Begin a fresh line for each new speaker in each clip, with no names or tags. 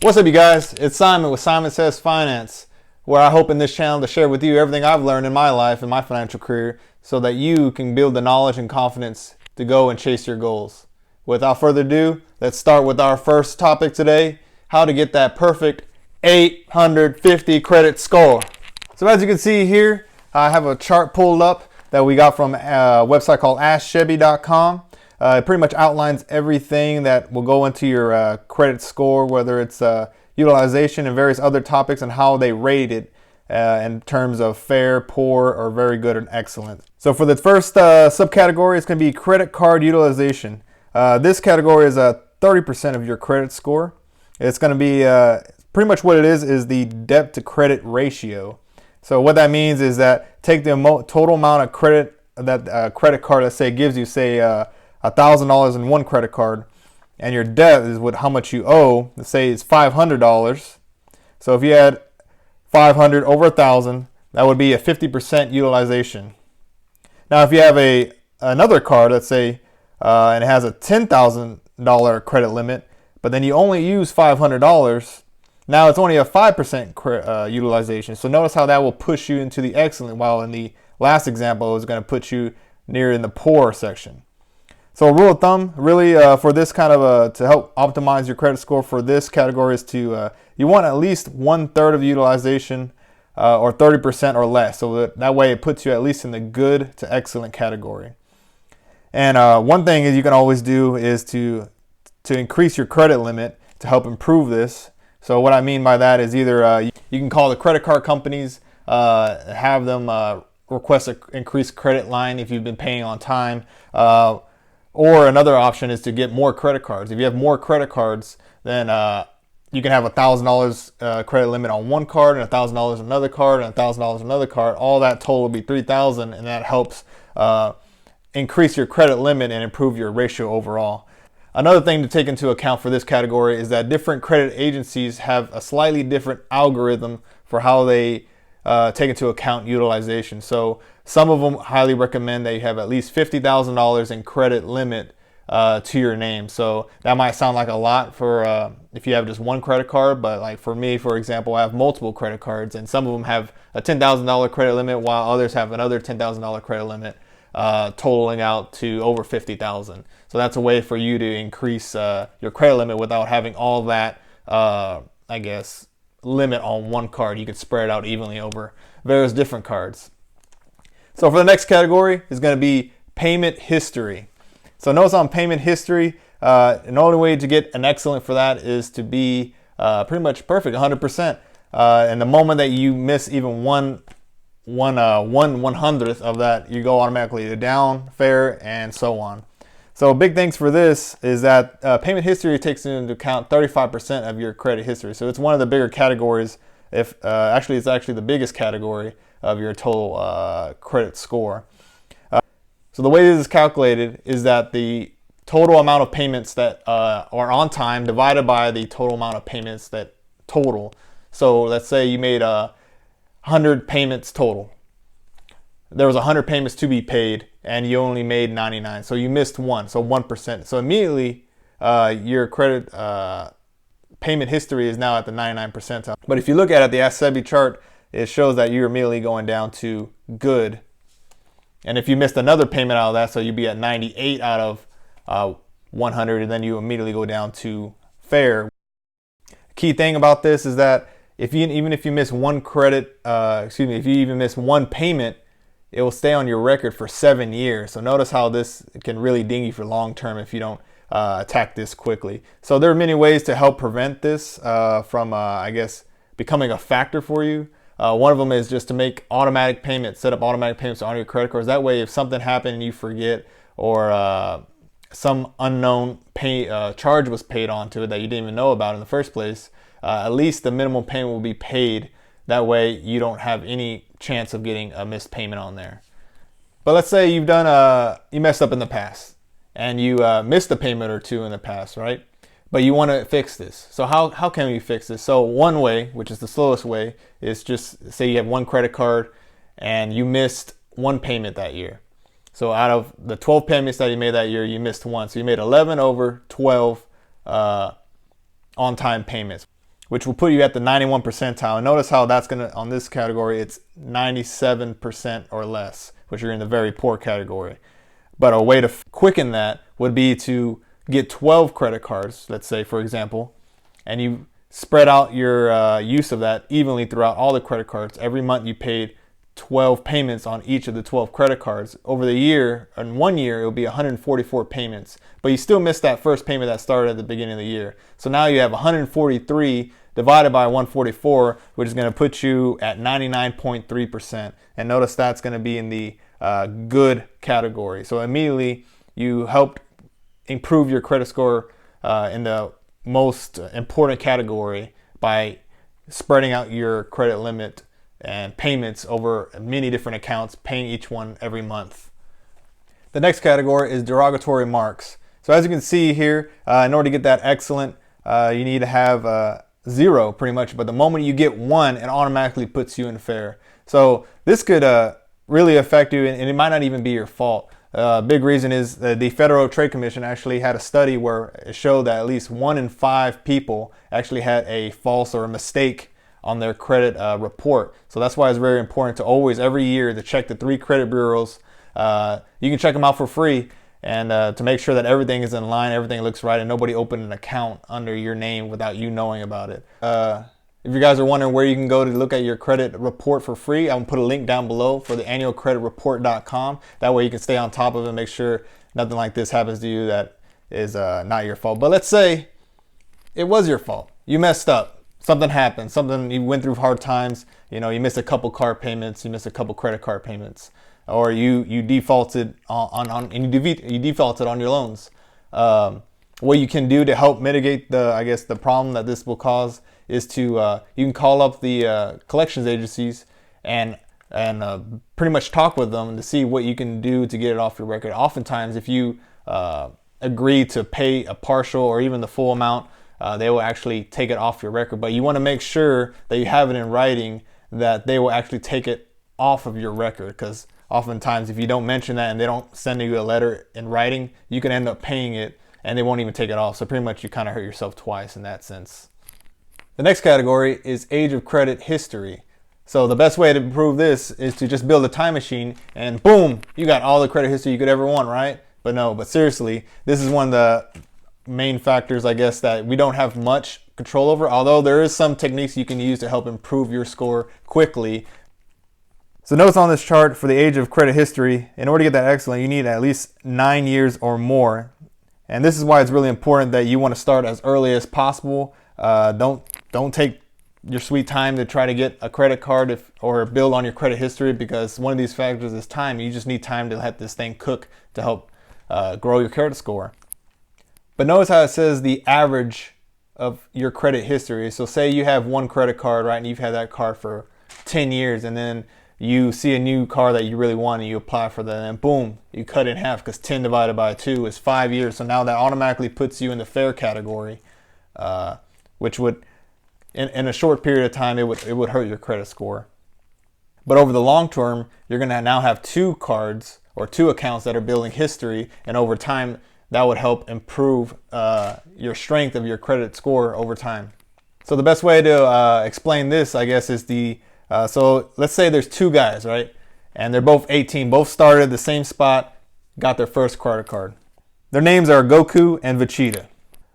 What's up, you guys? It's Simon with Simon Says Finance, where I hope in this channel to share with you everything I've learned in my life and my financial career so that you can build the knowledge and confidence to go and chase your goals. Without further ado, let's start with our first topic today, how to get that perfect 850 credit score. So as you can see here, I have a chart pulled up that we got from a website called AskChevy.com. It pretty much outlines everything that will go into your credit score, whether it's utilization and various other topics, and how they rate it in terms of fair, poor, or very good and excellent. So for the first subcategory, it's going to be credit card utilization. This category is 30% of your credit score. It's going to be pretty much what it is the debt to credit ratio. So what that means is that take the total amount of credit that credit card, let's say, gives you, say, $1,000 in one credit card, and your debt is how much you owe. Let's say it's $500. So if you had 500 over 1,000, that would be a 50% utilization. Now, if you have another card, let's say, and it has a $10,000 credit limit, but then you only use $500, now it's only a 5% utilization. So notice how that will push you into the excellent, while in the last example, it was going to put you near in the poor section. So a rule of thumb, really, for this kind of to help optimize your credit score for this category is to you want at least 1/3 of the utilization or 30% or less. So that way it puts you at least in the good to excellent category. And one thing is you can always do is to increase your credit limit to help improve this. So what I mean by that is either you can call the credit card companies, have them request an increased credit line if you've been paying on time. Or another option is to get more credit cards. If you have more credit cards, then you can have $1,000 credit limit on one card, and $1,000 another card, and $1,000 another card. All that total will be $3,000, and that helps increase your credit limit and improve your ratio overall. Another thing to take into account for this category is that different credit agencies have a slightly different algorithm for how they take into account utilization. So some of them highly recommend that you have at least $50,000 in credit limit to your name. So that might sound like a lot for if you have just one credit card, but like for me, for example, I have multiple credit cards, and some of them have a $10,000 credit limit, while others have another $10,000 credit limit, totaling out to over $50,000. So that's a way for you to increase your credit limit without having all that, I guess, limit on one card. You could spread it out evenly over various different cards. So for the next category is going to be payment history. So notice on payment history, the only way to get an excellent for that is to be pretty much perfect, 100%. And the moment that you miss even one 1/100th of that, you go automatically to down, fair, and so on. So big things for this is that payment history takes into account 35% of your credit history. So it's one of the bigger categories. If it's actually the biggest category of your total credit score. So the way this is calculated is that the total amount of payments that are on time divided by the total amount of payments that total. So let's say you made 100 payments total. There was 100 payments to be paid, and you only made 99. So you missed one, so 1%. So immediately your credit payment history is now at the 99 percentile. But if you look at it, the AskChevy chart, it shows that you're immediately going down to good. And if you missed another payment out of that, so you'd be at 98 out of 100, and then you immediately go down to fair. Key thing about this is that even if you miss one credit, if you even miss one payment, it will stay on your record for 7 years. So notice how this can really ding you for long term if you don't attack this quickly. So there are many ways to help prevent this from, I guess, becoming a factor for you. One of them is just to make automatic payments, set up automatic payments on your credit cards. That way, if something happened and you forget, or some unknown charge was paid onto it that you didn't even know about in the first place, at least the minimum payment will be paid. That way, you don't have any chance of getting a missed payment on there. But let's say you messed up in the past, and you missed a payment or two in the past, right? But you want to fix this. So how can we fix this? So one way, which is the slowest way, is just say you have one credit card and you missed one payment that year. So out of the 12 payments that you made that year, you missed one. So you made 11 over 12 on-time payments. which will put you at the 91 percentile. And notice how that's going to, on this category, it's 97% or less, which you're in the very poor category. But a way to quicken that would be to get 12 credit cards, let's say, for example, and you spread out your use of that evenly throughout all the credit cards. Every month you paid 12 payments on each of the 12 credit cards. Over the year, in 1 year, it will be 144 payments. But you still missed that first payment that started at the beginning of the year. So now you have 143 divided by 144, which is going to put you at 99.3%. And notice that's going to be in the good category. So immediately you helped improve your credit score in the most important category by spreading out your credit limit and payments over many different accounts, paying each one every month. The next category is derogatory marks. So as you can see here, in order to get that excellent, you need to have 0 pretty much, but the moment you get 1, it automatically puts you in fair. So this could really affect you, and it might not even be your fault. Big reason is that the Federal Trade Commission actually had a study where it showed that at least 1 in 5 people actually had a false or a mistake on their credit report. So that's why it's very important to always, every year, to check the 3 credit bureaus. You can check them out for free, and to make sure that everything is in line, everything looks right, and nobody opened an account under your name without you knowing about it. If you guys are wondering where you can go to look at your credit report for free, I'm going to put a link down below for the annualcreditreport.com. That way you can stay on top of it and make sure nothing like this happens to you that is not your fault. But let's say it was your fault. You messed up. Something happened. Something, you went through hard times. You know, you missed a couple card payments. You missed a couple credit card payments. Or you defaulted you defaulted on your loans. What you can do to help mitigate the problem that this will cause is to you can call up the collections agencies and pretty much talk with them to see what you can do to get it off your record. Oftentimes, if you agree to pay a partial or even the full amount, they will actually take it off your record. But you want to make sure that you have it in writing that they will actually take it off of your record, because oftentimes if you don't mention that and they don't send you a letter in writing, you can end up paying it and they won't even take it off. So pretty much you kind of hurt yourself twice in that sense. The next category is age of credit history. So the best way to prove this is to just build a time machine and boom, you got all the credit history you could ever want, right? But no, but seriously, this is one of the main factors, I guess, that we don't have much control over, although there is some techniques you can use to help improve your score quickly. So notice on this chart for the age of credit history, in order to get that excellent, you need at least 9 years or more. And this is why it's really important that you want to start as early as possible. Don't take your sweet time to try to get a credit card or build on your credit history, because one of these factors is time. You just need time to let this thing cook to help grow your credit score. But notice how it says the average of your credit history. So say you have one credit card, right, and you've had that card for 10 years, and then you see a new car that you really want and you apply for that, and boom, you cut it in half, because 10 divided by 2 is 5 years. So now that automatically puts you in the fair category, which would, in a short period of time, it would hurt your credit score. But over the long term, you're going to now have 2 cards or 2 accounts that are building history, and over time, that would help improve your strength of your credit score over time. So the best way to explain this, I guess, is so let's say there's 2 guys, right? And they're both 18, both started at the same spot, got their first credit card. Their names are Goku and Vegeta.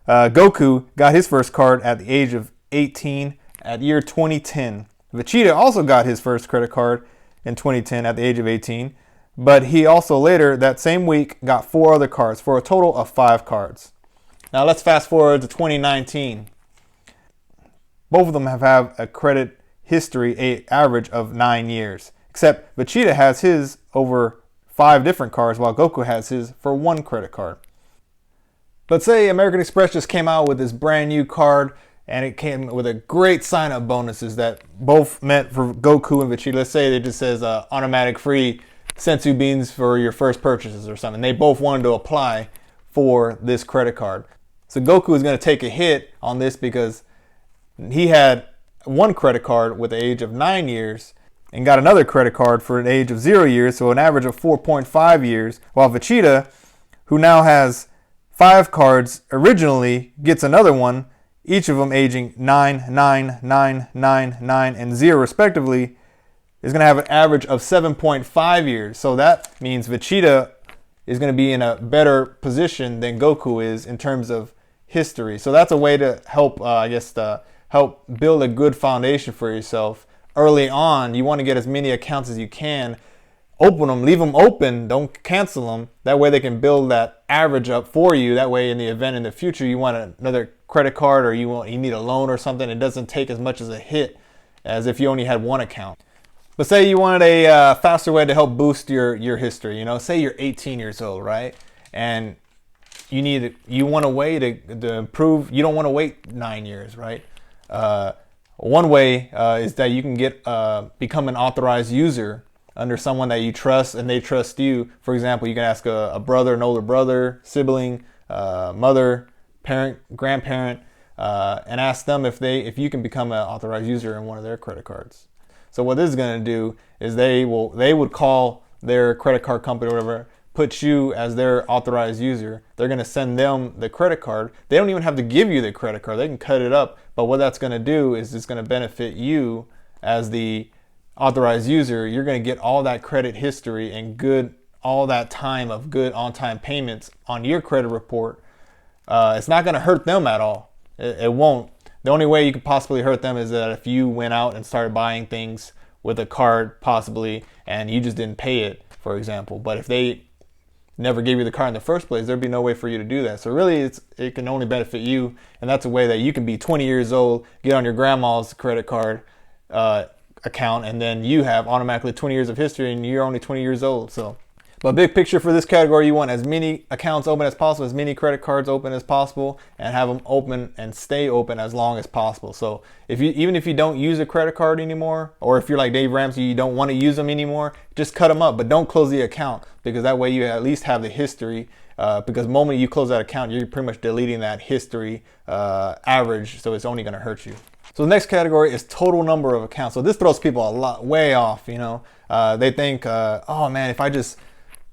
Goku got his first card at the age of 18 at year 2010. Vegeta also got his first credit card in 2010 at the age of 18, but he also later that same week got 4 other cards for a total of 5 cards. Now let's fast forward to 2019. Both of them have a credit history average of 9 years, except Vegeta has his over 5 different cards while Goku has his for 1 credit card. But say American Express just came out with this brand new card and it came with a great sign-up bonuses that both meant for Goku and Vegeta. Let's say it just says automatic free sensu beans for your first purchases or something. They both wanted to apply for this credit card. So Goku is going to take a hit on this because he had 1 credit card with the age of 9 years and got another credit card for an age of 0 years, so an average of 4.5 years, while Vegeta, who now has 5 cards originally, gets another one each of them aging 9, 9, 9, 9, 9, and 0 respectively, is going to have an average of 7.5 years. So that means Vegeta is going to be in a better position than Goku is in terms of history. So that's a way to help, help build a good foundation for yourself early on. You want to get as many accounts as you can. Open them, leave them open, don't cancel them. That way they can build that average up for you. That way in the event in the future you want another credit card or you need a loan or something, it doesn't take as much as a hit as if you only had one account. But say you wanted a faster way to help boost your history. You know, say you're 18 years old, right? And you want a way to improve. You don't want to wait 9 years, right? One way is that you can become an authorized user under someone that you trust and they trust you. For example, you can ask a brother, an older brother, sibling, mother, parent, grandparent, and ask them if you can become an authorized user in one of their credit cards. So what this is going to do is they would call their credit card company or whatever, put you as their authorized user. They're going to send them the credit card. They don't even have to give you the credit card. They can cut it up. But what that's going to do is it's going to benefit you as the authorized user. You're going to get all that credit history and all that time of good on-time payments on your credit report. It's not going to hurt them at all. It won't. The only way you could possibly hurt them is that if you went out and started buying things with a card possibly and you just didn't pay it, for example. But if they never gave you the card in the first place, there'd be no way for you to do that. So really it can only benefit you, and that's a way that you can be 20 years old, get on your grandma's credit card account, and then you have automatically 20 years of history and you're only 20 years old. So, but big picture for this category, you want as many accounts open as possible, as many credit cards open as possible, and have them open and stay open as long as possible. So even if you don't use a credit card anymore, or if you're like Dave Ramsey, you don't want to use them anymore, just cut them up, but don't close the account, because that way you at least have the history. Because the moment you close that account, you're pretty much deleting that history average, so it's only going to hurt you. So the next category is total number of accounts. So this throws people way off, you know. They think, oh man, if I just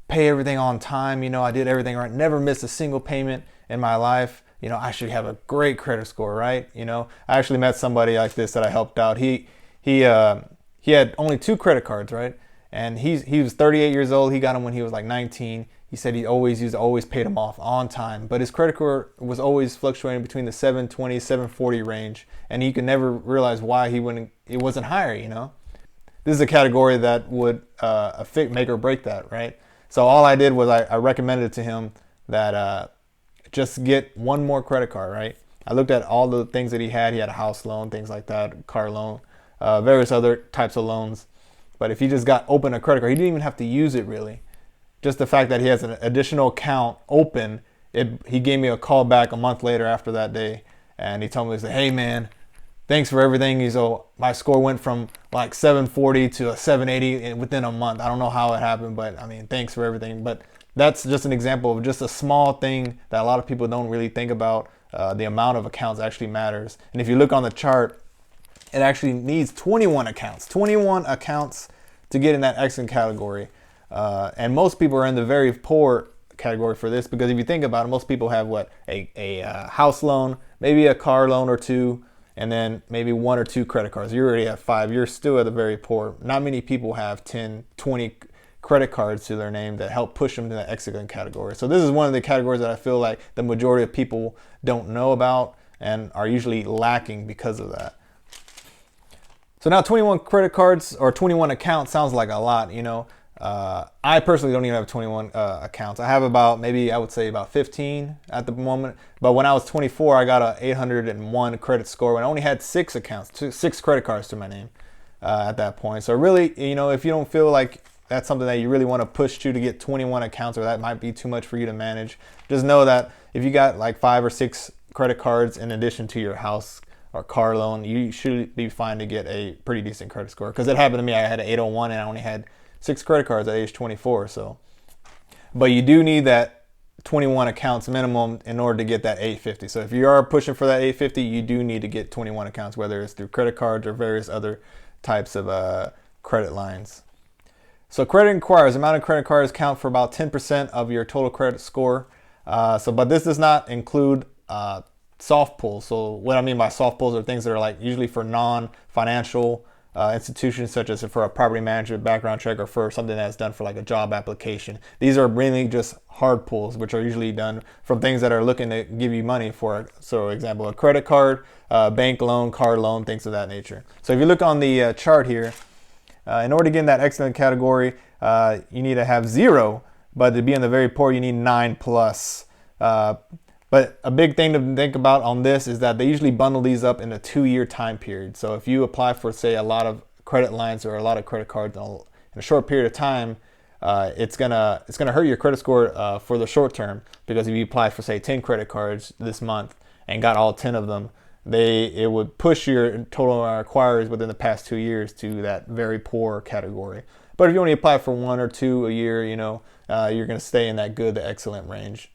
pay everything on time, you know, I did everything right, never missed a single payment in my life, you know, I should have a great credit score, right? You know, I actually met somebody like this that I helped out. He had only 2 credit cards, right? And he was 38 years old. He got them when he was like 19. He said he always paid them off on time, but his credit score was always fluctuating between the 720, 740 range, and he could never realize why it wasn't higher, you know? This is a category that would make or break that, right? So all I did was I recommended to him that just get one more credit card, right? I looked at all the things that he had. He had a house loan, things like that, car loan, various other types of loans. But if he just open a credit card, he didn't even have to use it really. Just the fact that he has an additional account open, he gave me a call back a month later after that day. And he told me, he said, hey man, thanks for everything. So my score went from like 740 to a 780 within a month. I don't know how it happened, but I mean, thanks for everything. But that's just an example of just a small thing that a lot of people don't really think about. The amount of accounts actually matters. And if you look on the chart, it actually needs 21 accounts to get in that excellent category. And most people are in the very poor category for this, because if you think about it, most people have a house loan, maybe a car loan or 2, and then maybe 1 or 2 credit cards. You already have 5. You're still at the very poor. Not many people have 10, 20 credit cards to their name that help push them to that excellent category. So this is one of the categories that I feel like the majority of people don't know about and are usually lacking because of that. So now 21 credit cards or 21 accounts sounds like a lot, you know. I personally don't even have 21 accounts. I have I would say about 15 at the moment. But when I was 24, I got a 801 credit score and I only had 6 accounts, 6 credit cards to my name at that point. So really, you know, if you don't feel like that's something that you really want to push to get 21 accounts, or that might be too much for you to manage, just know that if you got like 5 or 6 credit cards in addition to your house or car loan, you should be fine to get a pretty decent credit score. Because it happened to me. I had an 801 and I only had 6 credit cards at age 24. So, but you do need that 21 accounts minimum in order to get that 850. So if you are pushing for that 850, you do need to get 21 accounts, whether it's through credit cards or various other types of credit lines. So credit inquiries, amount of credit cards count for about 10% of your total credit score. But this does not include soft pulls. So what I mean by soft pulls are things that are like usually for non-financial institutions, such as for a property management background check or for something that's done for like a job application. These are really just hard pulls, which are usually done from things that are looking to give you money for, so example, a credit card, bank loan, car loan, things of that nature. So if you look on the chart here, in order to get in that excellent category, you need to have 0, but to be in the very poor, you need 9 plus. But a big thing to think about on this is that they usually bundle these up in a 2-year time period. So if you apply for, say, a lot of credit lines or a lot of credit cards in a short period of time, it's gonna hurt your credit score for the short term, because if you apply for, say, 10 credit cards this month and got all 10 of them, it would push your total acquirers within the past 2 years to that very poor category. But if you only apply for 1 or 2 a year, you're gonna stay in that good to excellent range.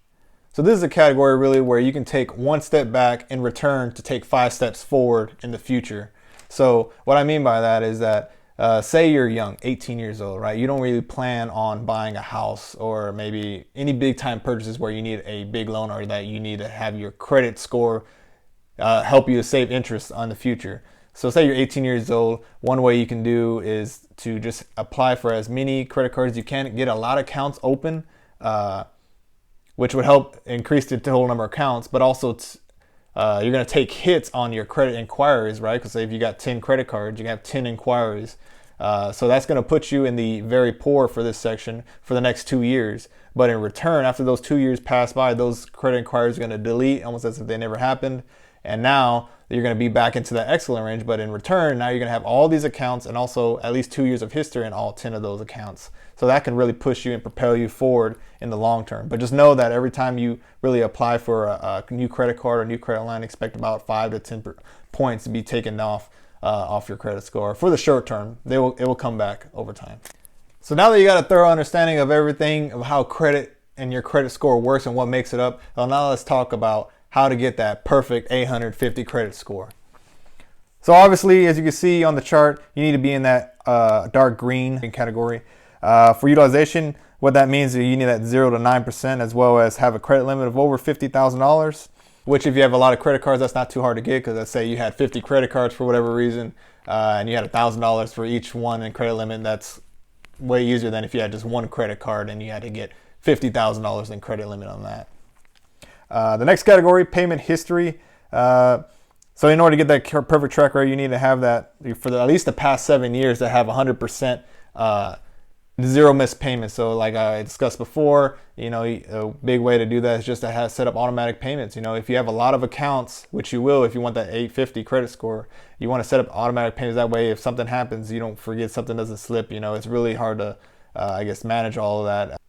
So this is a category really where you can take 1 step back in return to take 5 steps forward in the future. So what I mean by that is that say you're young, 18 years old, right? You don't really plan on buying a house or maybe any big time purchases where you need a big loan or that you need to have your credit score help you to save interest on the future. So say you're 18 years old, one way you can do is to just apply for as many credit cards as you can, get a lot of accounts open, which would help increase the total number of accounts, but also you're going to take hits on your credit inquiries, right? Because say if you got 10 credit cards, you have 10 inquiries. So that's going to put you in the very poor for this section for the next 2 years. But in return, after those 2 years pass by, those credit inquiries are going to delete almost as if they never happened. And now you're going to be back into that excellent range. But in return, now you're going to have all these accounts and also at least 2 years of history in all 10 of those accounts. So that can really push you and propel you forward in the long term. But just know that every time you really apply for a new credit card or new credit line, expect about 5 to 10 points to be taken off your credit score. For the short term, it will come back over time. So now that you got a thorough understanding of everything, of how credit and your credit score works and what makes it up, well, now let's talk about how to get that perfect 850 credit score. So obviously, as you can see on the chart, you need to be in that dark green category. For utilization, what that means is you need that 0 to 9%, as well as have a credit limit of over $50,000, which if you have a lot of credit cards, that's not too hard to get, because let's say you had 50 credit cards for whatever reason, and you had $1,000 for each one in credit limit. That's way easier than if you had just one credit card and you had to get $50,000 in credit limit on that. The next category, payment history. So in order to get that perfect track record, you need to have that for at least the past 7 years to have 100% 0 missed payments. So like I discussed before, a big way to do that is just to set up automatic payments. If you have a lot of accounts, which you will if you want that 850 credit score, you want to set up automatic payments. That way, if something happens, you don't forget, something doesn't slip. It's really hard to, manage all of that.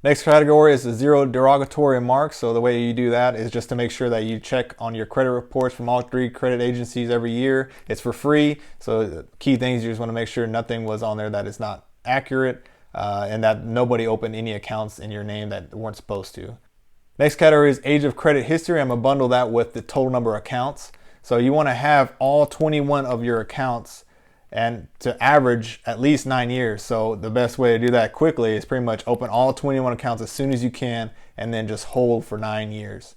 Next category is the 0 derogatory marks. So the way you do that is just to make sure that you check on your credit reports from all 3 credit agencies every year. It's for free. So the key things, you just want to make sure nothing was on there that is not accurate, and that nobody opened any accounts in your name that weren't supposed to. Next category is age of credit history. I'm going to bundle that with the total number of accounts. So you want to have all 21 of your accounts and to average at least 9 years. So the best way to do that quickly is pretty much open all 21 accounts as soon as you can and then just hold for 9 years.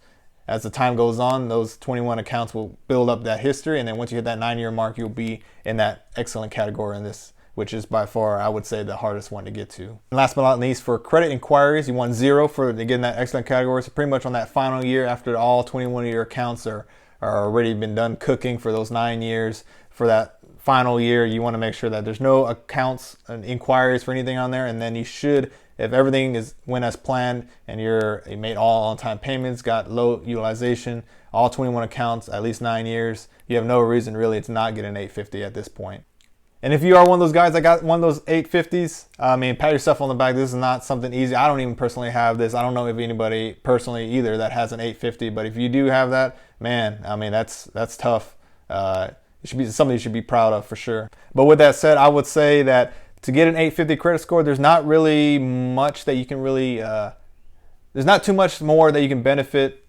As the time goes on, those 21 accounts will build up that history, and then once you hit that 9-year mark, you'll be in that excellent category in this, which is by far, I would say, the hardest one to get to. And last but not least, for credit inquiries, you want 0 to get in that excellent category. So pretty much on that final year, after all 21 of your accounts are already been done cooking for those 9 years, for that final year, you want to make sure that there's no accounts and inquiries for anything on there. And then you should, if everything went as planned and you made all on-time payments, got low utilization, all 21 accounts, at least 9 years, you have no reason really to not get an 850 at this point. And if you are one of those guys that got one of those 850s, pat yourself on the back. This is not something easy. I don't even personally have this. I don't know if anybody personally either that has an 850, but if you do have that, man, that's tough. It should be something you should be proud of for sure. But with that said, I would say that to get an 850 credit score, there's not really much that you can really, there's not too much more that you can benefit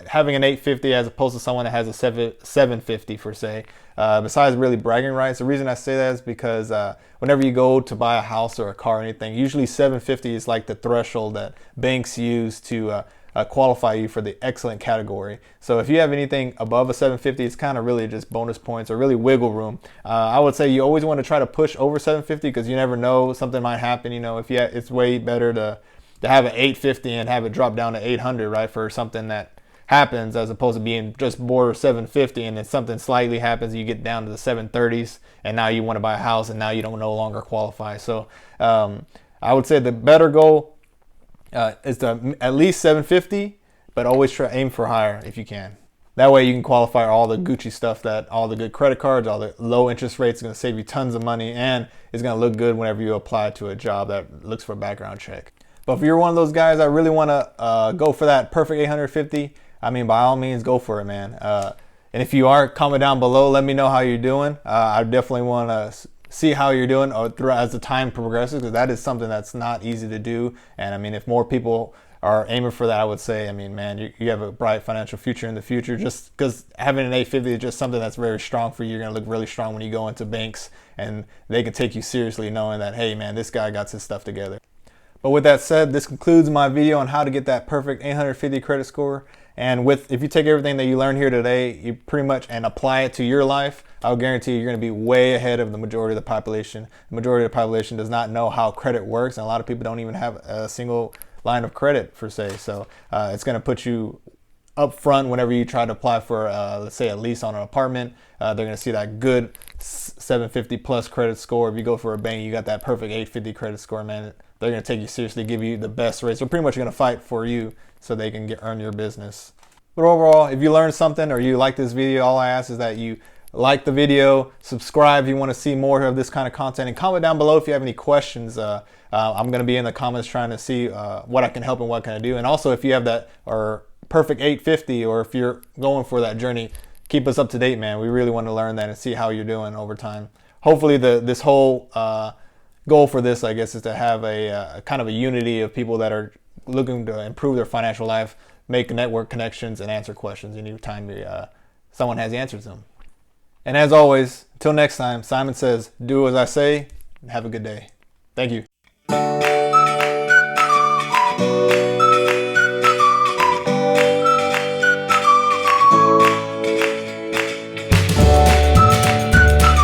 having an 850 as opposed to someone that has a 750 for say, besides really bragging rights. The reason I say that is because whenever you go to buy a house or a car or anything, usually 750 is like the threshold that banks use to qualify you for the excellent category. So if you have anything above a 750, it's kind of really just bonus points or really wiggle room. I would say you always want to try to push over 750 because you never know, something might happen. If it's way better to have an 850 and have it drop down to 800, right, for something that happens, as opposed to being just border 750 and then something slightly happens, you get down to the 730s and now you want to buy a house and now you don't no longer qualify. So I would say the better goal is to at least 750, but always try aim for higher if you can. That way you can qualify all the Gucci stuff, that all the good credit cards, all the low interest rates is going to save you tons of money, and it's going to look good whenever you apply to a job that looks for a background check. But if you're one of those guys that really want to go for that perfect 850, by all means, go for it, man. And if you are, comment down below. Let me know how you're doing. I definitely want to see how you're doing as the time progresses, because that is something that's not easy to do. And if more people are aiming for that, I would say, man, you have a bright financial future in the future. Just because having an 850 is just something that's very strong for you. You're going to look really strong when you go into banks, and they can take you seriously knowing that, hey, man, this guy got his stuff together. But with that said, this concludes my video on how to get that perfect 850 credit score. And if you take everything that you learned here today, you pretty much and apply it to your life, I'll guarantee you're going to be way ahead of the majority of the population. The majority of the population does not know how credit works, and a lot of people don't even have a single line of credit per se. So it's going to put you up front whenever you try to apply for, let's say, a lease on an apartment. They're going to see that good 750 plus credit score. If you go for a bank, you got that perfect 850 credit score, man. They're going to take you seriously, give you the best rates. They're pretty much going to fight for you so they can earn your business. But overall, if you learned something or you like this video, all I ask is that you like the video, subscribe if you want to see more of this kind of content, and comment down below if you have any questions. I'm going to be in the comments trying to see what I can help and what can I do. And also, if you have that or perfect 850, or if you're going for that journey, keep us up to date, man. We really want to learn that and see how you're doing over time. Hopefully this whole goal for this, I guess, is to have a kind of a unity of people that are looking to improve their financial life, make network connections, and answer questions anytime someone has the answers to them. And as always, until next time, Simon says, do as I say, and have a good day. Thank you.